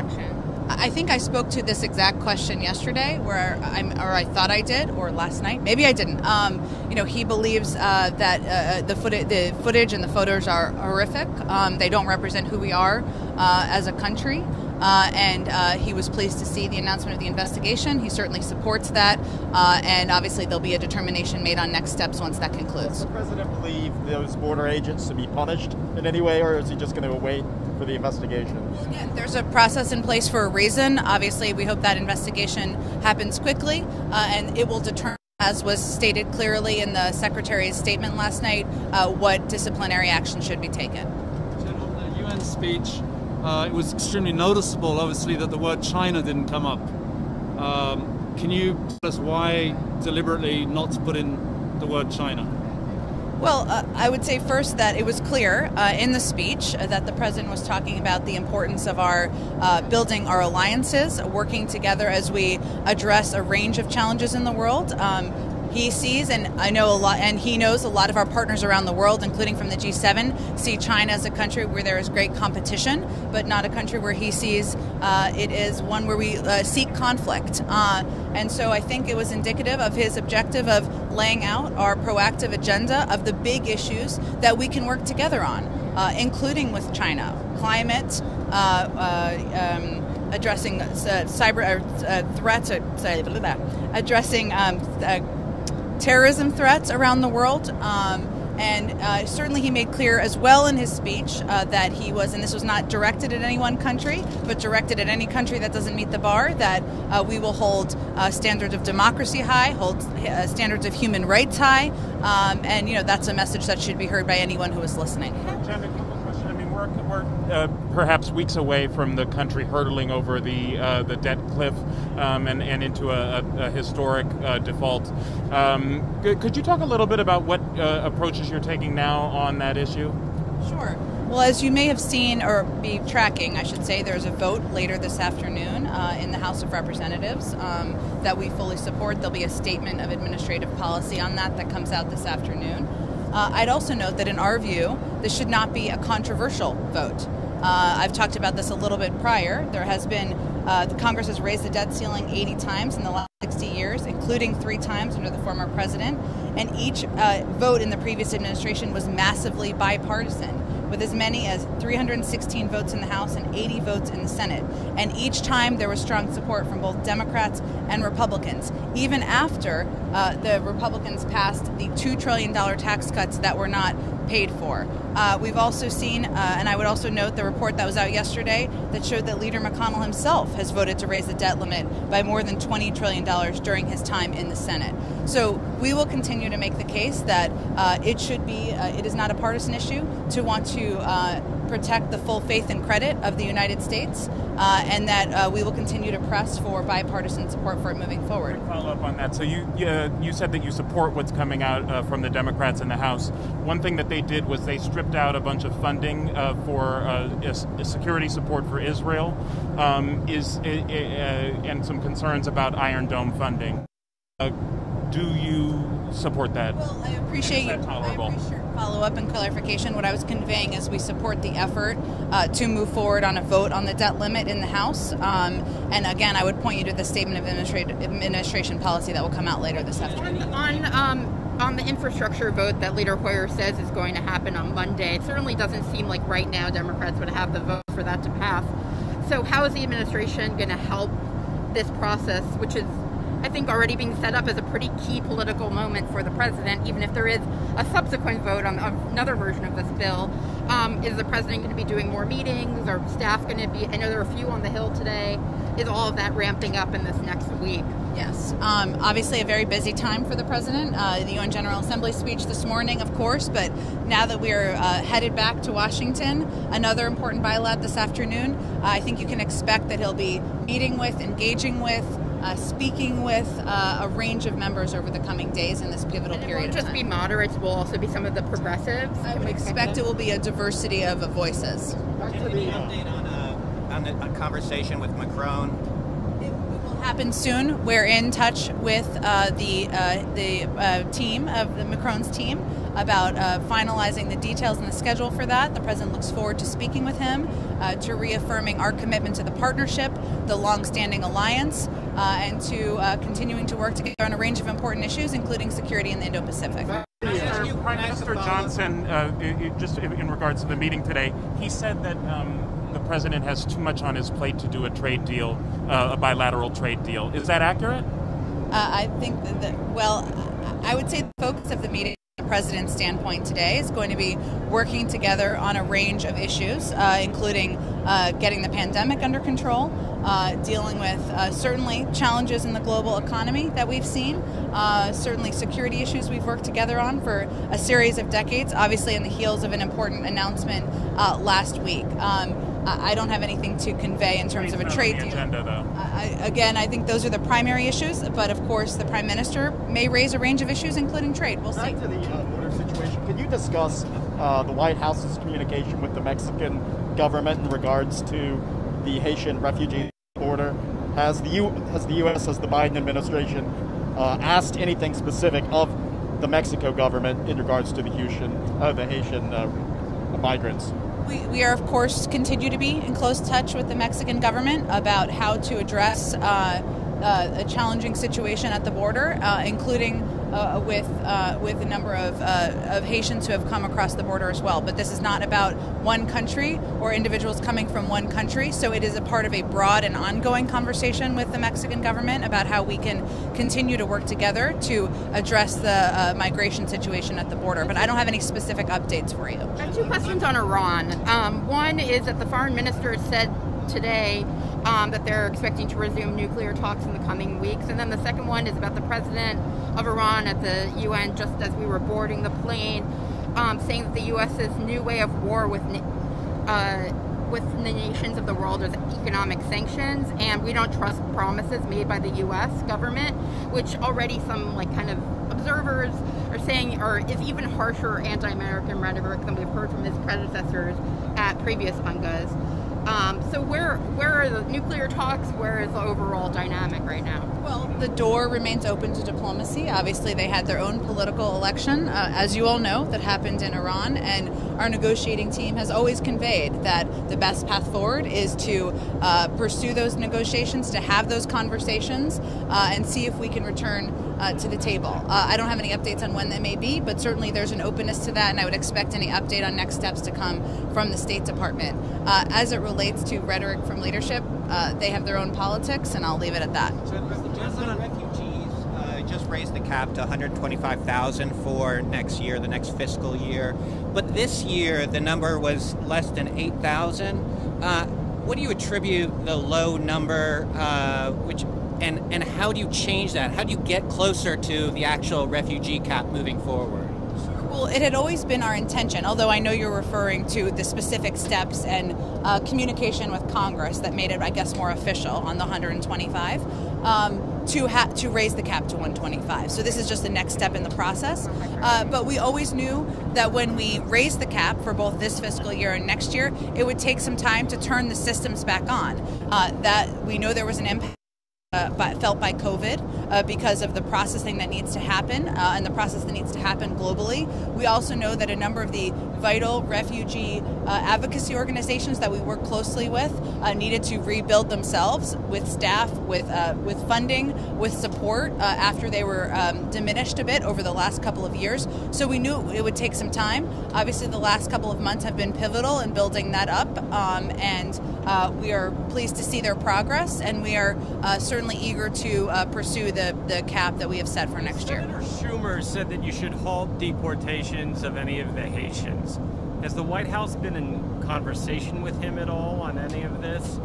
action? I think I spoke to this exact question yesterday, I thought I did, or last night. Maybe I didn't. He believes that the footage and the photos are horrific. They don't represent who we are as a country. And he was pleased to see the announcement of the investigation. He certainly supports that. And obviously there'll be a determination made on next steps once that concludes. Does the president believe those border agents to be punished in any way, or is he just going to wait for the investigation? Again, there's a process in place for a reason. Obviously, we hope that investigation happens quickly, and it will determine, as was stated clearly in the Secretary's statement last night, what disciplinary action should be taken. General, the UN speech, it was extremely noticeable, obviously, that the word China didn't come up. Can you tell us why deliberately not to put in the word China? Well, I would say first that it was clear in the speech that the president was talking about the importance of our building our alliances, working together as we address a range of challenges in the world. He sees, and I know a lot, and he knows a lot of our partners around the world, including from the G7, see China as a country where there is great competition, but not a country where he sees it is one where we seek conflict. And so I think it was indicative of his objective of laying out our proactive agenda of the big issues that we can work together on, including with China, climate, addressing cyber threats, addressing terrorism threats around the world. And certainly he made clear as well in his speech that he was, and this was not directed at any one country, but directed at any country that doesn't meet the bar, that we will hold standards of democracy high, hold standards of human rights high, and that's a message that should be heard by anyone who is listening. Jen, a couple of questions. I mean, we're perhaps weeks away from the country hurtling over the debt cliff and into a historic default. Could you talk a little bit about what approaches you're taking now on that issue? Sure. Well, as you may have seen, or be tracking, I should say, there's a vote later this afternoon in the House of Representatives that we fully support. There'll be a statement of administrative policy on that comes out this afternoon. I'd also note that in our view, this should not be a controversial vote. I've talked about this a little bit prior. There has been, the Congress has raised the debt ceiling 80 times in the last 60 years, including 3 times under the former president. And each vote in the previous administration was massively bipartisan, with as many as 316 votes in the House and 80 votes in the Senate. And each time there was strong support from both Democrats and Republicans, even after the Republicans passed the $2 trillion tax cuts that were not paid for. We've also seen, and I would also note the report that was out yesterday that showed that Leader McConnell himself has voted to raise the debt limit by more than $20 trillion during his time in the Senate. So we will continue to make the case that it is not a partisan issue to want to protect the full faith and credit of the United States, and that we will continue to press for bipartisan support for it moving forward. Follow up on that. So you said that you support what's coming out from the Democrats in the House. One thing that they did was they stripped out a bunch of funding for security support for Israel, and some concerns about Iron Dome funding. Do you support that? Well, I appreciate your follow-up and clarification. What I was conveying is we support the effort to move forward on a vote on the debt limit in the House. And again, I would point you to the statement of administration policy that will come out later this afternoon. On the infrastructure vote that Leader Hoyer says is going to happen on Monday, it certainly doesn't seem like right now Democrats would have the vote for that to pass. So how is the administration going to help this process, which is, I think, already being set up as a pretty key political moment for the president, even if there is a subsequent vote on another version of this bill? Is the president going to be doing more meetings? Are staff going to be, I know there are a few on the Hill today. Is all of that ramping up in this next week? Yes. Obviously a very busy time for the president. The UN General Assembly speech this morning, of course, but now that we're headed back to Washington, another important bilat this afternoon, I think you can expect that he'll be meeting with, engaging with, speaking with a range of members over the coming days in this pivotal period of time. It won't just be moderates, will also be some of the progressives? I would expect it will be a diversity of voices. Any update on a conversation with Macron? We will Happen soon. We're in touch with the team of the Macron's team about finalizing the details and the schedule for that. The president looks forward to speaking with him, to reaffirming our commitment to the partnership, the long-standing alliance, and to continuing to work together on a range of important issues, including security in the Indo-Pacific. Prime Minister Johnson, just in regards to the meeting today, he said that the president has too much on his plate to do a trade deal, a bilateral trade deal. Is that accurate? I think I would say the focus of the meeting from the president's standpoint today is going to be working together on a range of issues, including getting the pandemic under control, dealing with certainly challenges in the global economy that we've seen, certainly security issues we've worked together on for a series of decades, obviously in the heels of an important announcement last week. I don't have anything to convey in terms of a trade deal. Agenda, though. I think those are the primary issues, but of course the Prime Minister may raise a range of issues, including trade. We'll see. Back to the border situation, can you discuss the White House's communication with the Mexican government in regards to the Haitian refugee border? Has the U.S., has the Biden administration asked anything specific of the Mexico government in regards to the Haitian migrants? We are, of course, continue to be in close touch with the Mexican government about how to address a challenging situation at the border, including with a number of Haitians who have come across the border as well. But this is not about one country or individuals coming from one country, so it is a part of a broad and ongoing conversation with the Mexican government about how we can continue to work together to address the migration situation at the border. But I don't have any specific updates for you. I have two questions on Iran. One is that the foreign minister said today that they're expecting to resume nuclear talks in the coming weeks. And then the second one is about the president of Iran at the UN, just as we were boarding the plane, saying that the U.S.'s new way of war with the nations of the world is economic sanctions, and we don't trust promises made by the U.S. government, which already some kind of observers are saying is even harsher anti-American rhetoric than we've heard from his predecessors at previous UNGAs. So where are the nuclear talks? Where is the overall dynamic right now? Well, the door remains open to diplomacy. Obviously, they had their own political election, as you all know, that happened in Iran, and our negotiating team has always conveyed that the best path forward is to pursue those negotiations, to have those conversations, and see if we can return to the table. I don't have any updates on when that may be, but certainly there's an openness to that, and I would expect any update on next steps to come from the State Department. As it relates to rhetoric from leadership, they have their own politics, and I'll leave it at that. So the refugees just raised the cap to 125,000 for next year, the next fiscal year. But this year, the number was less than 8,000. What do you attribute the low number, and how do you change that? How do you get closer to the actual refugee cap moving forward? Well, it had always been our intention, although I know you're referring to the specific steps and communication with Congress that made it, I guess, more official on the 125, to raise the cap to 125. So this is just the next step in the process. But we always knew that when we raised the cap for both this fiscal year and next year, it would take some time to turn the systems back on. That we know there was an impact felt by COVID because of the processing that needs to happen and the process that needs to happen globally. We also know that a number of the vital refugee advocacy organizations that we work closely with needed to rebuild themselves with staff, with funding, with support after they were diminished a bit over the last couple of years. So we knew it would take some time. Obviously, the last couple of months have been pivotal in building that up, and we are pleased to see their progress, and we are certainly eager to pursue the cap that we have set for next year. Senator Schumer said that you should halt deportations of any of the Haitians. Has the White House been in conversation with him at all on any of this?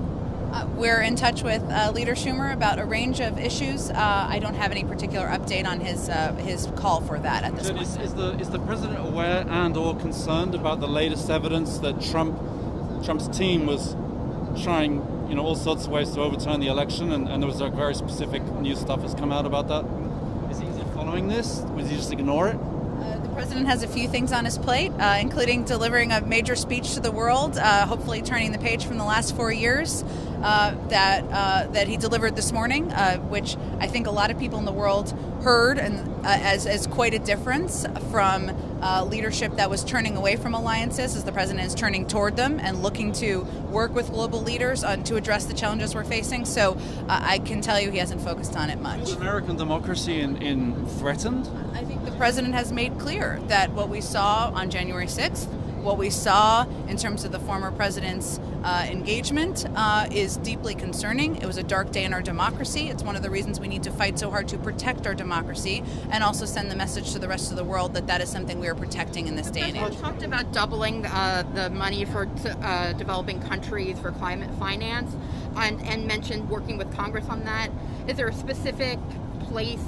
We're in touch with Leader Schumer about a range of issues. I don't have any particular update on his call for that at this point. Is the president aware and/or concerned about the latest evidence that Trump's team was trying, all sorts of ways to overturn the election, and there was very specific new stuff has come out about that? Is he following this? Would he just ignore it? The president has a few things on his plate, including delivering a major speech to the world, hopefully turning the page from the last 4 years, that he delivered this morning, which I think a lot of people in the world heard and as quite a difference from leadership that was turning away from alliances, as the president is turning toward them and looking to work with global leaders to address the challenges we're facing. So I can tell you he hasn't focused on it much. Is American democracy in threatened? I think the president has made clear that what we saw on January 6th, what we saw in terms of the former president's engagement is deeply concerning. It was a dark day in our democracy. It's one of the reasons we need to fight so hard to protect our democracy and also send the message to the rest of the world that that is something we are protecting in this day and age. You talked about doubling the money for developing countries for climate finance and mentioned working with Congress on that. Is there a specific place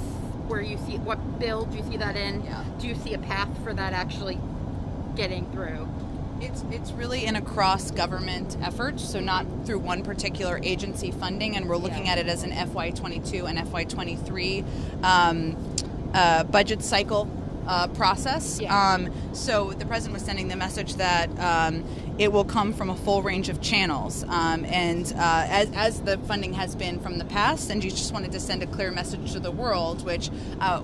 where you see, what bill do you see that in? Yeah. Do you see a path for that actually getting through? It's really an across-government effort, so not through one particular agency funding, and we're looking at it as an FY22 and FY23 budget cycle process. Yeah. So the president was sending the message that it will come from a full range of channels, and as the funding has been from the past, and you just wanted to send a clear message to the world, which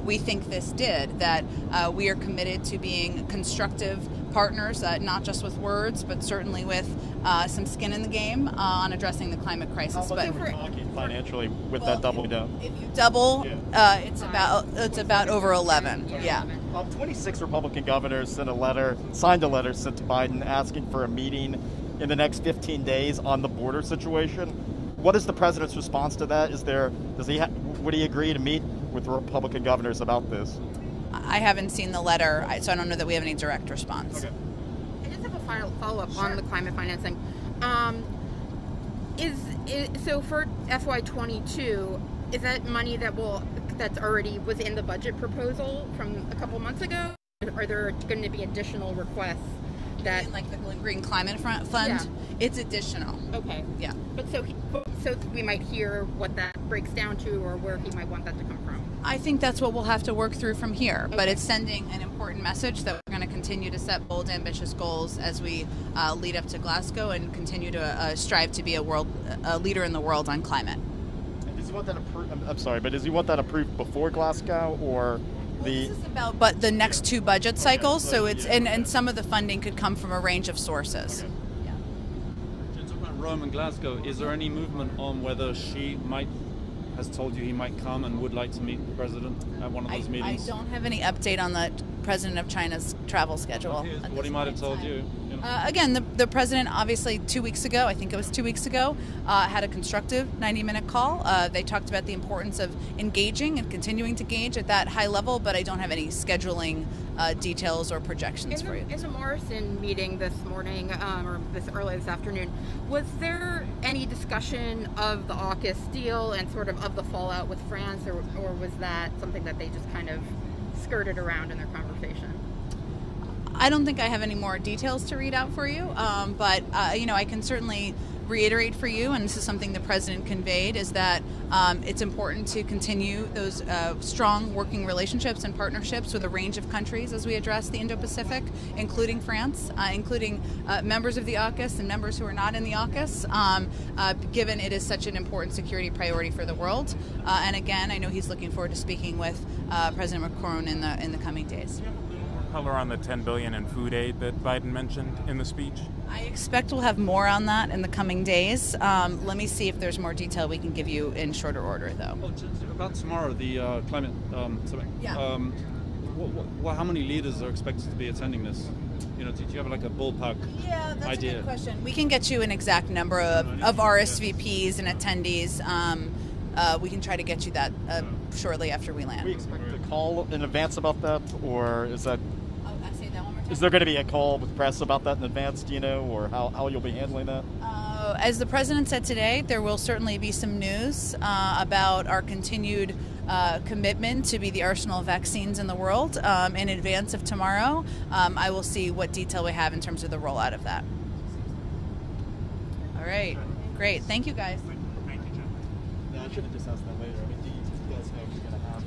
we think this did, that we are committed to being constructive partners, not just with words, but certainly with some skin in the game on addressing the climate crisis. How much are we talking financially with that doubling down? If you double, it's about over 11. Yeah. 26 Republican governors signed a letter sent to Biden asking for a meeting in the next 15 days on the border situation. What is the president's response to that? Would he agree to meet with Republican governors about this? I haven't seen the letter, so I don't know that we have any direct response. Okay. I just have a final follow-up on the climate financing. So for FY22, is that money that's already was in the budget proposal from a couple months ago? Are there going to be additional requests that, like the Green Climate Fund? Yeah. It's additional. Okay. Yeah. But so we might hear what that breaks down to, or where he might want that to come from. I think that's what we'll have to work through from here. Okay. But it's sending an important message that we're going to continue to set bold, ambitious goals as we lead up to Glasgow and continue to strive to be a leader in the world on climate. Does he want that I'm sorry, but does he want that approved before Glasgow or This is about the next two budget cycles. So it's and some of the funding could come from a range of sources. Okay. Rome and Glasgow, is there any movement on whether she has told you he might come and would like to meet the president at one of those meetings? I don't have any update on the president of China's travel schedule. What he might have told you. Again, the president obviously 2 weeks ago, I think it was 2 weeks ago, had a constructive 90-minute call. They talked about the importance of engaging and continuing to engage at that high level, but I don't have any scheduling details or projections for you. In the Morrison meeting this morning, or early this afternoon, was there any discussion of the AUKUS deal and sort of the fallout with France, or was that something that they just kind of skirted around in their conversation? I don't think I have any more details to read out for you, but I can certainly reiterate for you, and this is something the president conveyed, is that it's important to continue those strong working relationships and partnerships with a range of countries as we address the Indo-Pacific, including France, including members of the AUKUS and members who are not in the AUKUS, given it is such an important security priority for the world. And again, I know he's looking forward to speaking with President Macron in the coming days. Color on the $10 billion in food aid that Biden mentioned in the speech? I expect we'll have more on that in the coming days. Let me see if there's more detail we can give you in shorter order, though. Well, about tomorrow, the climate summit. Yeah. How many leaders are expected to be attending this? Do you have like a ballpark Yeah, that's idea? a good question. We can get you an exact number of RSVPs and attendees. We can try to get you that shortly after we land. Do we expect a call in advance about that, or is that? I say that one more time. Is there going to be a call with press about that in advance? Do you know, or how you'll be handling that? As the president said today, there will certainly be some news about our continued commitment to be the arsenal of vaccines in the world in advance of tomorrow. I will see what detail we have in terms of the rollout of that. All right. Great. Thank you, guys. I should have just asked that later. I mean, do you guys know if you're going to have